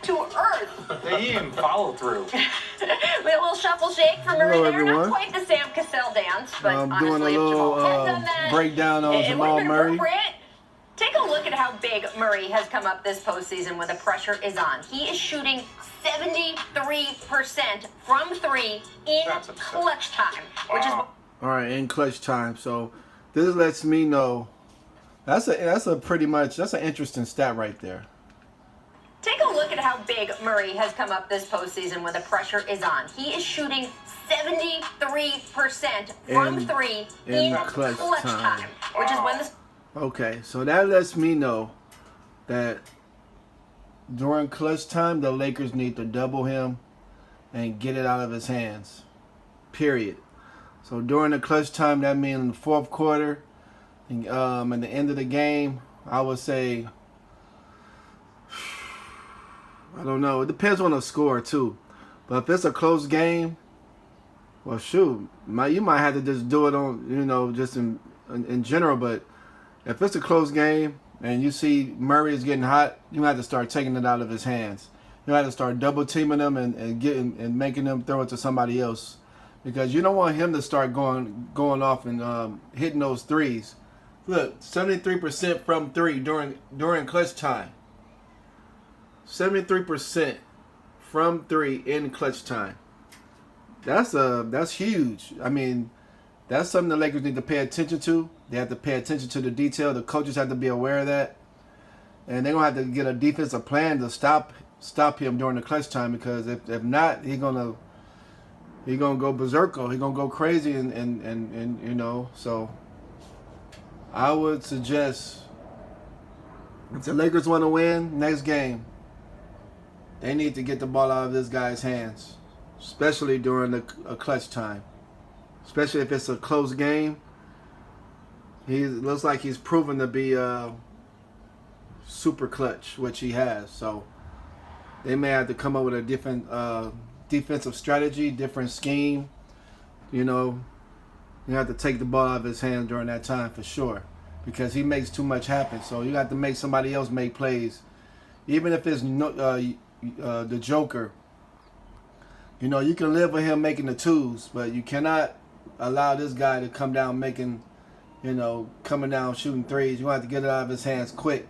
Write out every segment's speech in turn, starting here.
to earth. They even follow through. A little shuffle shake for Murray there. Not quite the Sam Cassell dance, but honestly, doing a if little Jamal had done that, breakdown on it would have Jamal been Murray. appropriate. Take a look at how big Murray has come up this postseason when the pressure is on. He is shooting 73% from three in clutch time, which is all right, in clutch time. So this lets me know that's a pretty much that's an interesting stat right there. Take a look at how big Murray has come up this postseason when the pressure is on. He is shooting 73% from three in clutch time, which is when the... Okay, so that lets me know that during clutch time, the Lakers need to double him and get it out of his hands. Period. So during the clutch time, that means in the fourth quarter, and at the end of the game, I would say, I don't know. It depends on the score too. But if it's a close game, well, shoot, you might have to just do it on, just in general. But if it's a close game and you see Murray is getting hot, you have to start taking it out of his hands. You have to start double teaming him and making him throw it to somebody else, because you don't want him to start going off and hitting those threes. Look, 73% from three during clutch time. 73% from three in clutch time. That's huge. I mean, that's something the Lakers need to pay attention to. They have to pay attention to the detail. The coaches have to be aware of that, and they're gonna have to get a defensive plan to stop him during the clutch time. Because if not, he's gonna go berserko. He's gonna go crazy, and So I would suggest, if the Lakers want to win next game, they need to get the ball out of this guy's hands, especially during a clutch time. Especially if it's a close game. He looks like he's proven to be super clutch, which he has. So they may have to come up with a different defensive strategy, different scheme. You have to take the ball out of his hands during that time for sure, because he makes too much happen. So you have to make somebody else make plays, even if it's the Joker. You can live with him making the twos, but you cannot allow this guy to come down making, coming down shooting threes. You have to get it out of his hands quick.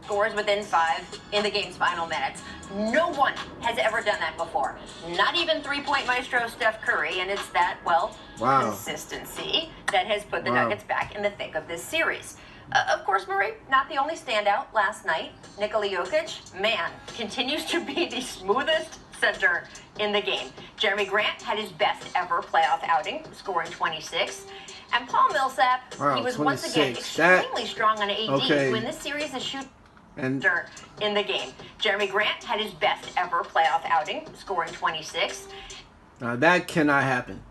Scores within 5 in the game's final minutes. No one has ever done that before. Not even three-point maestro Steph Curry, and it's that, consistency that has put the Nuggets back in the thick of this series. Of course, Murray, not the only standout last night. Nikola Jokic, man, continues to be the smoothest center in the game. Jeremy Grant had his best ever playoff outing, scoring 26. And Paul Millsap, he was 26. Once again extremely strong on AD, who in this series is shooting in the game. Jeremy Grant had his best ever playoff outing, scoring 26. Now that cannot happen.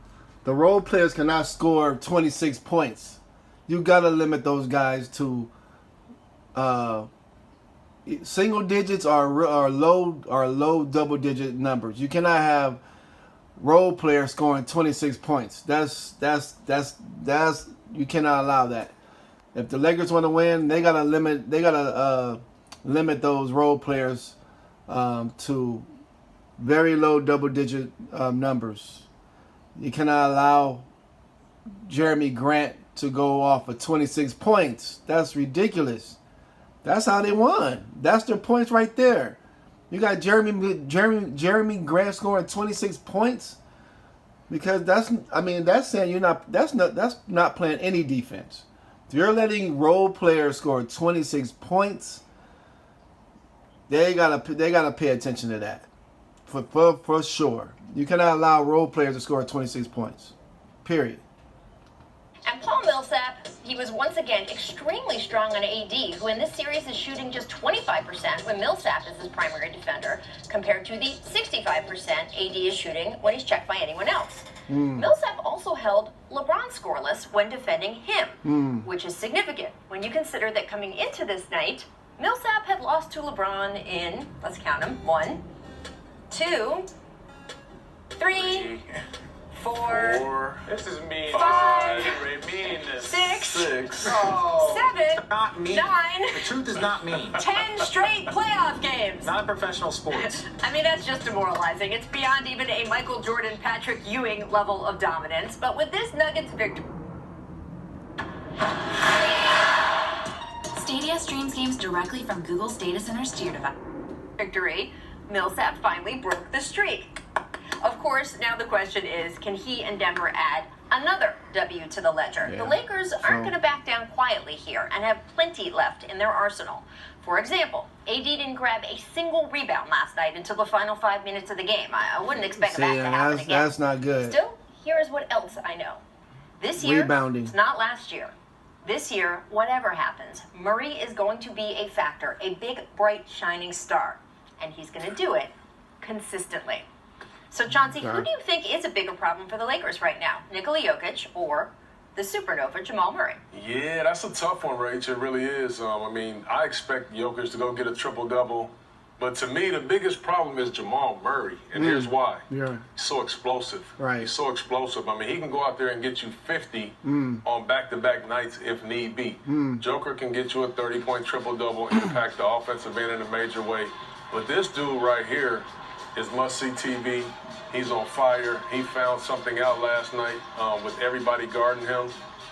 The role players cannot score 26 points. You gotta limit those guys to single digits or low double digit numbers. You cannot have role players scoring 26 points. That's you cannot allow that. If the Lakers want to win, they gotta limit those role players to very low double digit numbers. You cannot allow Jeremy Grant to go off of 26 points. That's ridiculous. That's how they won. That's their points right there. You got Jeremy Grant scoring 26 points, because that's saying that's not playing any defense. If you're letting role players score 26 points, they gotta pay attention to that for sure. You cannot allow role players to score 26 points. Period. And Paul Millsap, he was once again extremely strong on AD, who in this series is shooting just 25% when Millsap is his primary defender, compared to the 65% AD is shooting when he's checked by anyone else. Millsap also held LeBron scoreless when defending him, which is significant when you consider that coming into this night, Millsap had lost to LeBron in, let's count them, 1, 2, 3, 4. This is mean. 5, mean. 6, Oh. 7, Not mean. 9. The truth is not mean. 10 straight playoff Not in professional sports. I mean, that's just demoralizing. It's beyond even a Michael Jordan, Patrick Ewing level of dominance. But with this Nuggets victory... Stadia streams games directly from Google's data centers to your device. Millsap finally broke the streak. Of course, now the question is, can he and Denver add another W to the ledger? Yeah. The Lakers aren't going to back down quietly here and have plenty left in their arsenal. For example, AD didn't grab a single rebound last night until the final 5 minutes of the game. I wouldn't expect that to happen again. That's not good. Still, here is what else I know. This year, Rebounding. it's not last year. This year, whatever happens, Murray is going to be a factor, a big, bright, shining star. And he's going to do it consistently. So, Chauncey, who do you think is a bigger problem for the Lakers right now? Nikola Jokic or the supernova Jamal Murray? Yeah, that's a tough one, Rach. It really is. I mean, I expect Jokic to go get a triple-double. But to me, the biggest problem is Jamal Murray. And here's why. Yeah. He's so explosive. Right. He's so explosive. I mean, he can go out there and get you 50 on back-to-back nights if need be. Joker can get you a 30-point triple-double, impact the offensive end in a major way. But this dude right here is must-see TV. He's on fire. He found something out last night with everybody guarding him.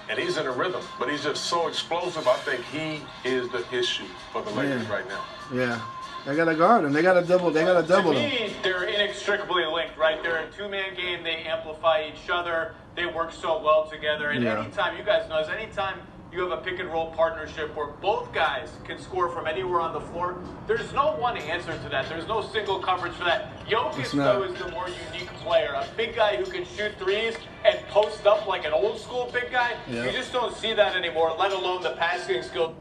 And he's in a rhythm. But he's just so explosive. I think he is the issue for the Lakers right now. Yeah. They got to guard him. They got to double. They got to double To him. me, they're inextricably linked, right? They're a two-man game. They amplify each other. They work so well together. And anytime, you guys know, anytime you have a pick-and-roll partnership where both guys can score from anywhere on the floor, there's no one answer to that. There's no single coverage for that. Jokic, though, is the more unique player. A big guy who can shoot threes and post up like an old-school big guy. You just don't see that anymore, let alone the passing skill.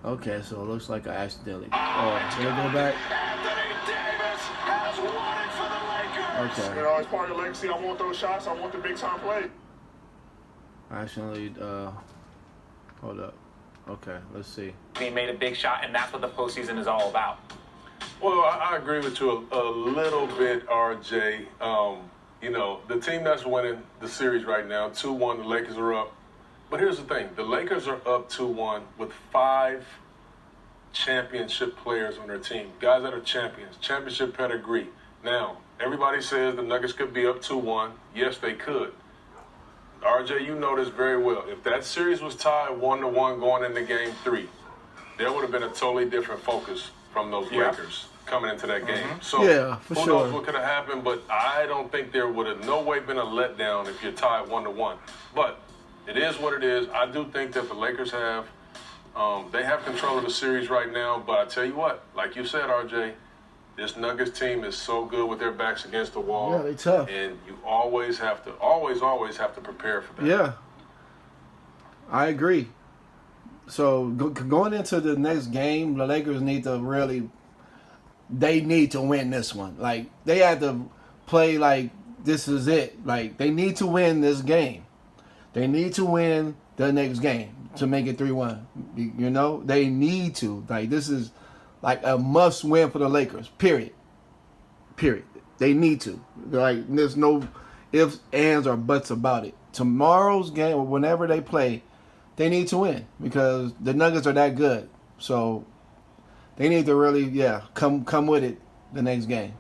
Okay, so it looks like I accidentally. Oh, did I go back? Okay. You know, it's part of the legacy. I want those shots. I want the big time play. I accidentally, hold up. Okay, let's see. He made a big shot, and that's what the postseason is all about. Well, I agree with you a little bit, RJ. You know, the team that's winning the series right now, 2-1, the Lakers are up. But here's the thing. The Lakers are up 2-1 with 5 championship players on their team. Guys that are champions, championship pedigree. Now, everybody says the Nuggets could be up 2-1. Yes, they could. RJ, you know this very well. If that series was tied 1-1 going into Game 3, there would have been a totally different focus from those Lakers coming into that game. So for who sure. knows what could have happened, but I don't think there would have no way been a letdown if you're tied 1-1. But it is what it is. I do think that the Lakers have they have control of the series right now. But I tell you what, like you said, RJ, this Nuggets team is so good with their backs against the wall. Yeah, they tough. And you always have to, always have to prepare for that. Yeah, I agree. So going into the next game, the Lakers need to really, they need to win this one. Like, they have to play like this is it. Like, they need to win this game. They need to win the next game to make it 3-1. You know, they need to. Like, this is like a must win for the Lakers. Period. They need to. Like, there's no ifs, ands, or buts about it. Tomorrow's game, or whenever they play, they need to win because the Nuggets are that good. So they need to really, come with it the next game.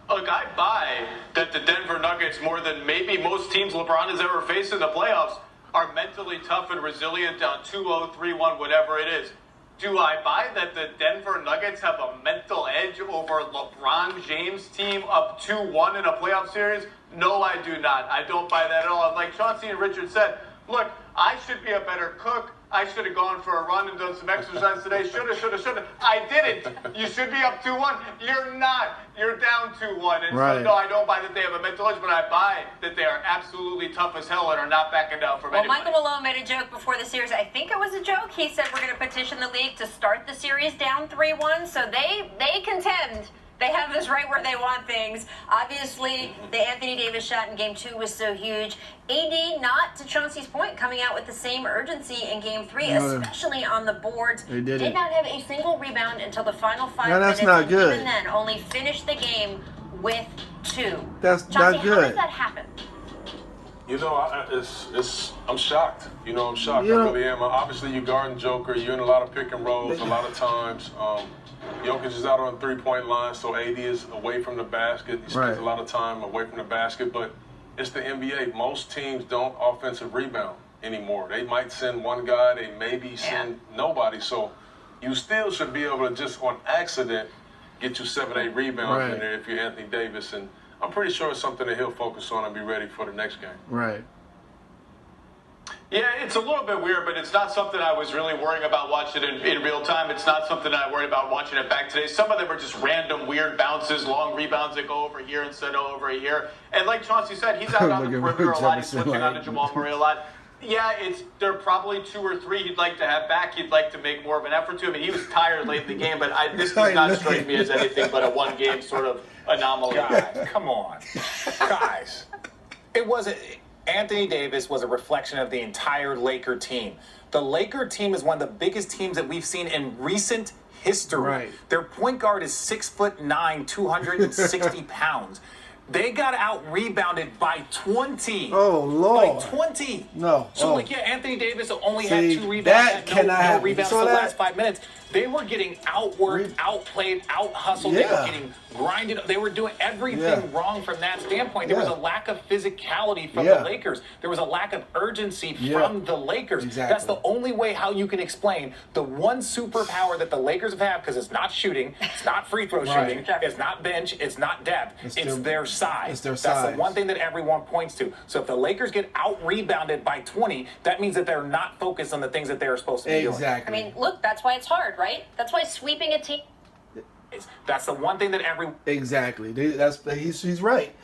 Look, I buy that the Denver Nuggets, more than maybe most teams LeBron has ever faced in the playoffs, are mentally tough and resilient down 2-0, 3-1, whatever it is. Do I buy that the Denver Nuggets have a mental edge over LeBron James' team up 2-1 in a playoff series? No, I do not. I don't buy that at all. Like Chauncey and Richard said, look, I should be a better cook. I should have gone for a run and done some exercise today. Shoulda. I didn't. You should be up 2-1. You're not. You're down 2-1. And so, no, I don't buy that they have a mental edge, but I buy that they are absolutely tough as hell and are not backing down from anybody. Michael Malone made a joke before the series. I think it was a joke. He said we're going to petition the league to start the series down 3-1. So they contend. They have this right where they want things. Obviously, the Anthony Davis shot in Game 2 was so huge. AD, not to Chauncey's point, coming out with the same urgency in Game 3, especially on the boards. Did not have a single rebound until the final 5 minutes. That's not good. Even then, only finished the game with 2. That's Chauncey, not good. How does that happen? You know, I'm shocked. I'm shocked. Yeah. I really am. Obviously, you're guarding Joker. You're in a lot of pick and rolls a lot of times. Jokic is out on the three-point line, so AD is away from the basket. He spends a lot of time away from the basket, but it's the NBA. Most teams don't offensive rebound anymore. They might send one guy. They maybe send nobody. So you still should be able to just on accident get you 7-8 rebounds in there if you're Anthony Davis. And I'm pretty sure it's something that he'll focus on and be ready for the next game. Right. Yeah, it's a little bit weird, but it's not something I was really worrying about watching in real time. It's not something I worried about watching it back today. Some of them are just random weird bounces, long rebounds that go over here instead of over here. And like Chauncey said, he's out on the perimeter a lot. He's switching on to Jamal Murray a lot. Yeah, there are probably 2 or 3 he'd like to have back. He'd like to make more of an effort to. I mean, he was tired late in the game, but this does not strike me as anything but a one-game sort of anomaly. Guys, come on. Guys. It wasn't... Anthony Davis was a reflection of the entire Laker team. The Laker team is one of the biggest teams that we've seen in recent history. Right. Their point guard is 6'9", 260 pounds. They got out-rebounded by 20. Oh, Lord. By 20. No. So, Anthony Davis only had 2 rebounds. That had no happen. rebounds for the last 5 minutes. They were getting outworked, outplayed, out-hustled. They were getting grinded. They were doing everything wrong from that standpoint. There was a lack of physicality from the Lakers. There was a lack of urgency from the Lakers. Exactly. That's the only way how you can explain the one superpower that the Lakers have, because it's not shooting, it's not free throw shooting, it's not bench, it's not depth, it's their size. It's their That's size. the one thing that everyone points to. So if the Lakers get out-rebounded by 20, that means that they're not focused on the things that they're supposed to be doing. Exactly. I mean, look, that's why it's hard, right? That's why sweeping a team. That's the one thing that everyone... Exactly. He's right.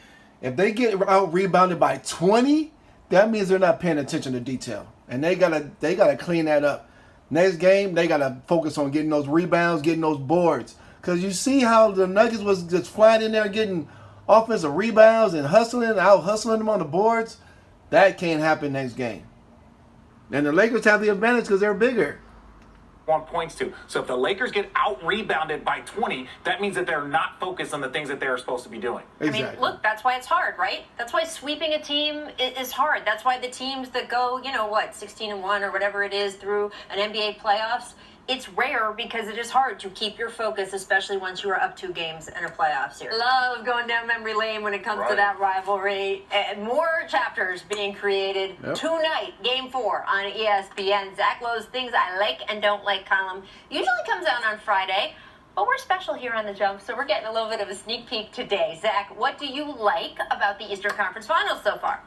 If they get out rebounded by 20, that means they're not paying attention to detail, and they gotta clean that up. Next game, they gotta focus on getting those rebounds, getting those boards. Because you see how the Nuggets was just flying in there getting offensive rebounds and out hustling them on the boards. That can't happen next game. And the Lakers have the advantage because they're bigger. One points to. So if the Lakers get out-rebounded by 20, that means that they're not focused on the things that they're supposed to be doing. Exactly. I mean, look, that's why it's hard, right? That's why sweeping a team is hard. That's why the teams that go, 16-1 or whatever it is through an NBA playoffs, it's rare because it is hard to keep your focus, especially once you are up 2 games in a playoff series. Love going down memory lane when it comes to that rivalry. And more chapters being created tonight, Game 4 on ESPN. Zach Lowe's Things I Like and Don't Like column usually comes out on Friday, but we're special here on The Jump, so we're getting a little bit of a sneak peek today. Zach, what do you like about the Eastern Conference Finals so far?